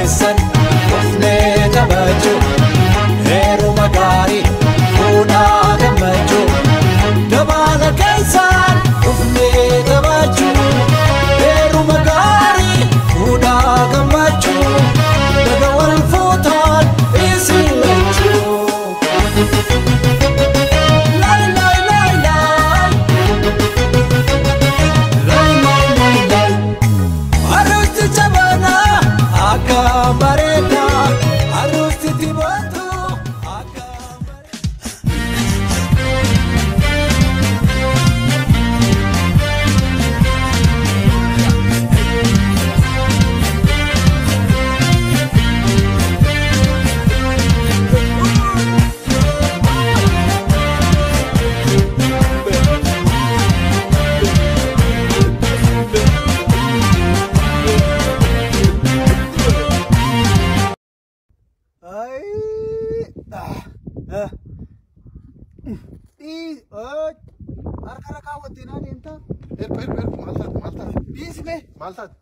keessan dhufnee taphachuu heeruma gaarii fuudhaa gammachuu dabaala keessan dhufnee taphachuu heeruma gaarii fuudhaa gammachuu daga wal fuutaan isin lachuu.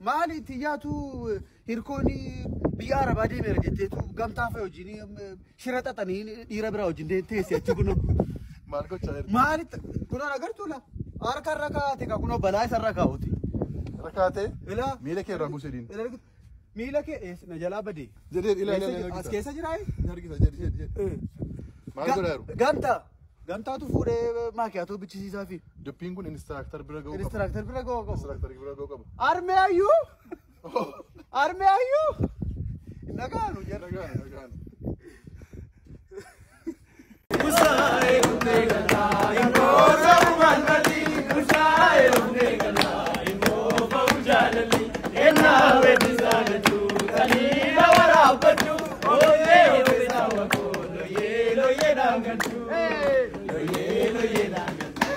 مالي تياتو هيركوني بيارا بعدين رجعتوا قام تافه وجيني شرطة تاني يربرا وجيني تيسي تقولوا مالكو شاير مالي كنا نقدر لا أركا ركعتي كنا بلاي سر ركعتي ركعتي لا ميلك يا رامو سيدين ميلك إيش نجلا بدي جديد إلا أسكيسة جراي جديد مالكو دارو غانتا تو فوري ما كياتو بيجي سافي دبينغون انستراكتور براغو انستراكتور براغو أرمي أيو نغانو نغانو Musae unegala imoza umanali Musae unegala imoza ujalali Ena wedizana tu kalila warabatu Oye oza wakolo yelo yenangatu Lo yelo yenangatu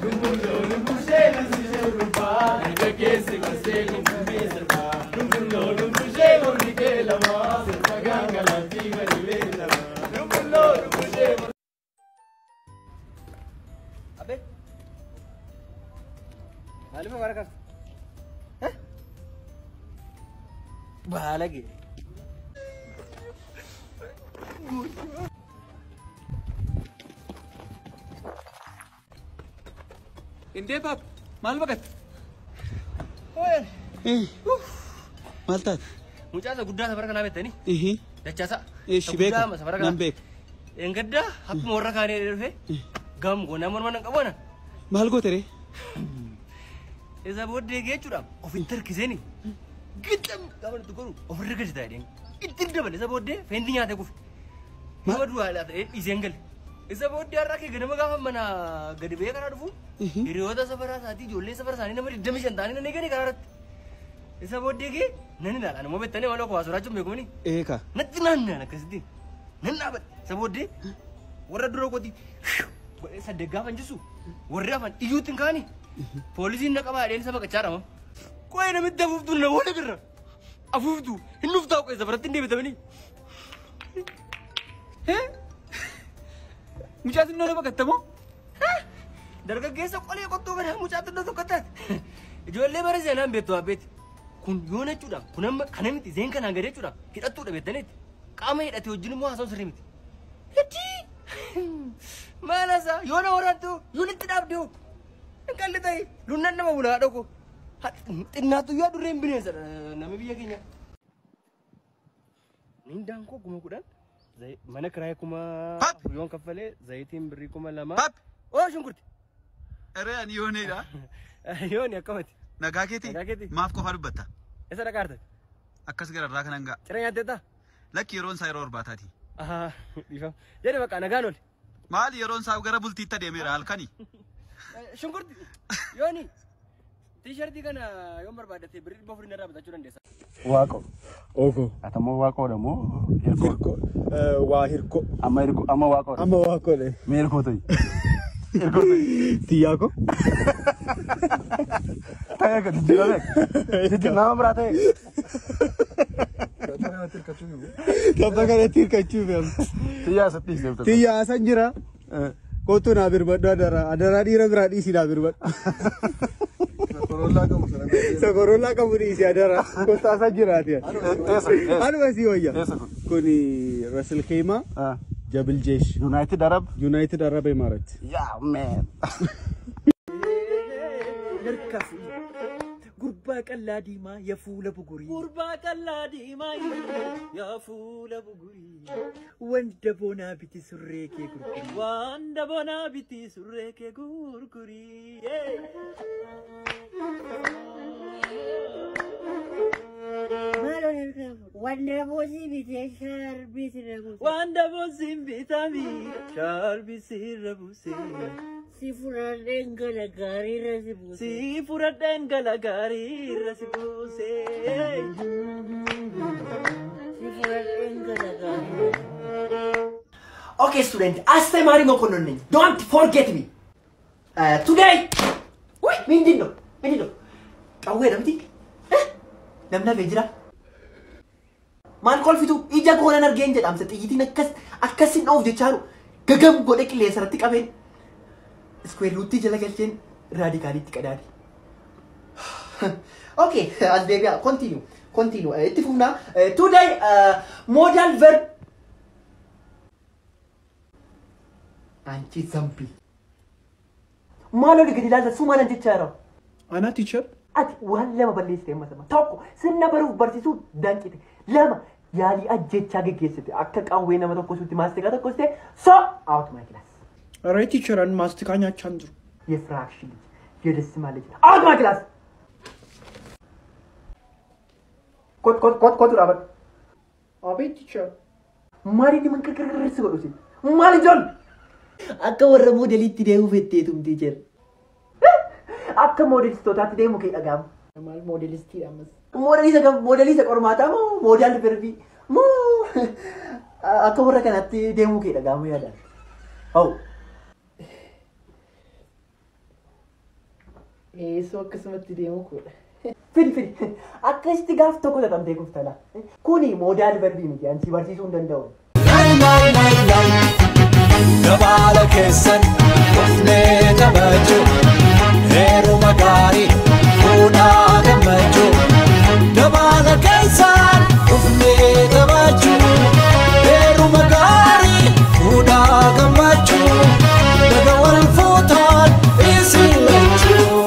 Gumulo lumbushe lusiruba Nigakesi kasegu mbizerba Gumulo lumbushe unikela ma Serpaganga la tima nivela ma Gumulo lumbushe अबे मालूम है हमारा का हैं बालगी इंडिया पाप मालूम है ओए मालता मुझे ऐसा गुड्डा सफर करना बेहतर नहीं अच्छा सा शिबेक सफर करना नंबेक एंगड्डा हक मोर्रा खाने रहे गम गोना मोर मन कबना माल को तेरे ऐसा बहुत देखे चुरा ऑफिसर किसे नहीं कितम कामन तू करूँ ऑफिसर किसे था ये इतने डबल ऐसा बहुत दे फेंडिंग आते कुछ मार दुआ लाते इस एंगल ऐसा बहुत यार रखे गने में काम मना गरीबे करा डूबू हिरोदा सफर साथी जोले सफर सानी ना मेरी जमी चंदानी ना नहीं करे करारत ऐसा बहुत देखे नहीं डाला ना मोबे तने वालों को आसुरा चुम्मे को नहीं एक नत्ती ना कसदी नन्ना बत ऐसा बहुत दे वर्रा डरो को दी ऐसा देगा पंजसु वर्रा पन इयू तिंकानी पुलिस इन नकामा आदेन सब कचारा हम कोई न मिद्दा फुफ्तु न वो लेकर अफुफ्तु हिन्नुफ्ता को ऐसा बरतिन दे बेतमनी हैं मुझे तो नोरे बकत्ता मो दरगा कैसा कोले को तो बना मुझे तो कत्ता जो ले बारे से ना बेतो अबेत कुन योने चुरा कुनम खाने में तीजें का नागरे चुरा कितना तू बेतने काम है इतने उज्जैन में आसान सरी में लटी mana sa yona orang tu yuna tidak dia kan letai lunan nama mula adoko tinna tu ya durem bini sa nama biya kinya nindang ko kuma kudan zai mana keraya kuma yon kafale zaitin beri kuma lama oh shungkurti अरे योने रा yon ya kawati नगाकेती माफ को फारू बता ऐसा रखा था अक्कस कर रखा नंगा चरण याद देता लकी रोन साइर और बात थी हाँ दिखा जरे बका नगानोल माल यरोन साहब गरा बुलती तड़े मेरा हल्का नहीं शंकर योनी टी-shirt दी kana yon barbada te beri bofri na rabata churan desa wako Oko. atamo wako da mo hirko Hirko. ama wako le. mirko toy Tiyako. taya ka dilo le dilo nama brate Tapa ka tir kachu bel. tiya sa pis de Tiya sanjira. Kotu na birbad adara. Adara di rabra di sila birbad. Sagorola kaburi isi adara. Kota sajirat ya. Anu masih wajah. Kuni Russell Khema. Jabal Jesh. United Arab Emirates. Yeah, man. نركف قرباك اللاديما يا فول بقري قرباك اللاديما يا فول بقري وانت بونا بتي سريك يا قرقري وانت بونا بتي سريك يا قرقري وانت بوزي بتي شاربي سربوسي وانت بوزي بتامي شاربي سربوسي Sifuradeng galagari rasibuse. Sifuradeng galagari rasibuse. Sifuradeng galagari. Okay, student. Astemari mokononin. Don't forget me. Today. Wait, mindino. Kawera mti. Namna vejra. Man call fitu. Ija kona nargenje damse. Iti nakkasin of the charu. Gagam gode kile sarati kaben. Square root jala galchen radicality kadari. Okay, as baby, continue. Itifuna today modal verb anchi zampi. Malo digidilasa sumana ticharo. Ana teacher. Ati walla ma balliste masama. Tokko sinna baru barsisu dankite. Lama yali ajjecha gegesite. Akka qawwe nama tokko sutti maastika tokko ste so out my class. Alright teacher and master kanya chandru. Fraction. You just manage. Out my class. What Robert? Abe teacher. Mari di mengkekekekek segala sih. Mari John. Akka warra modelitti deemu fetteetum teacher. Akka modelis totatti deemu kee dhagaam. Mal modelisti amas. Modelisa qormaata moo model verbi moo akka warra kanatti deemu kee dhagaamu yaadaan. Oh. So akkasumatti deemu kudha. Fidi. Akkasitti gaaf tokko tatamtee kuftala. Kuni model verbi miti ansi barsiisuu hin danda'u. Gabala keessan dhufnee taphachuu heeruma gaarii fuudhaa gammachuu. Gabala keessan dhufnee taphachuu heeruma gaarii fuudhaa gammachuu. Daga wal fuutaan isin lachuu.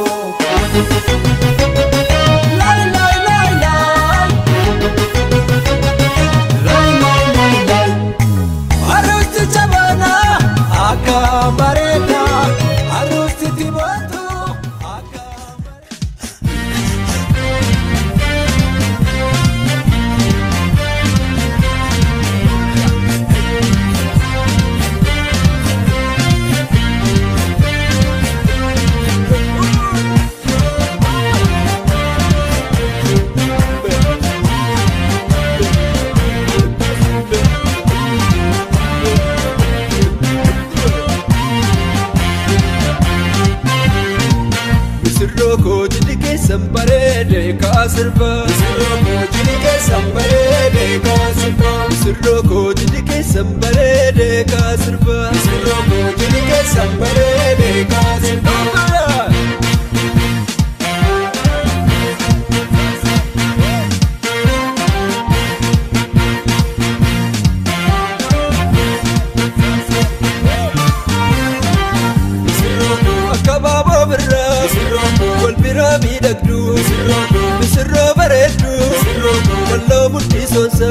Sambarede kasirba Siroko jinike sambarede kasirba Siroko jinike sambarede kasirba Siroko jinike sambarede kasirba Siroko akababa birra Siroko wal birami dagdu Siroko bareedu wallo mul'isonsa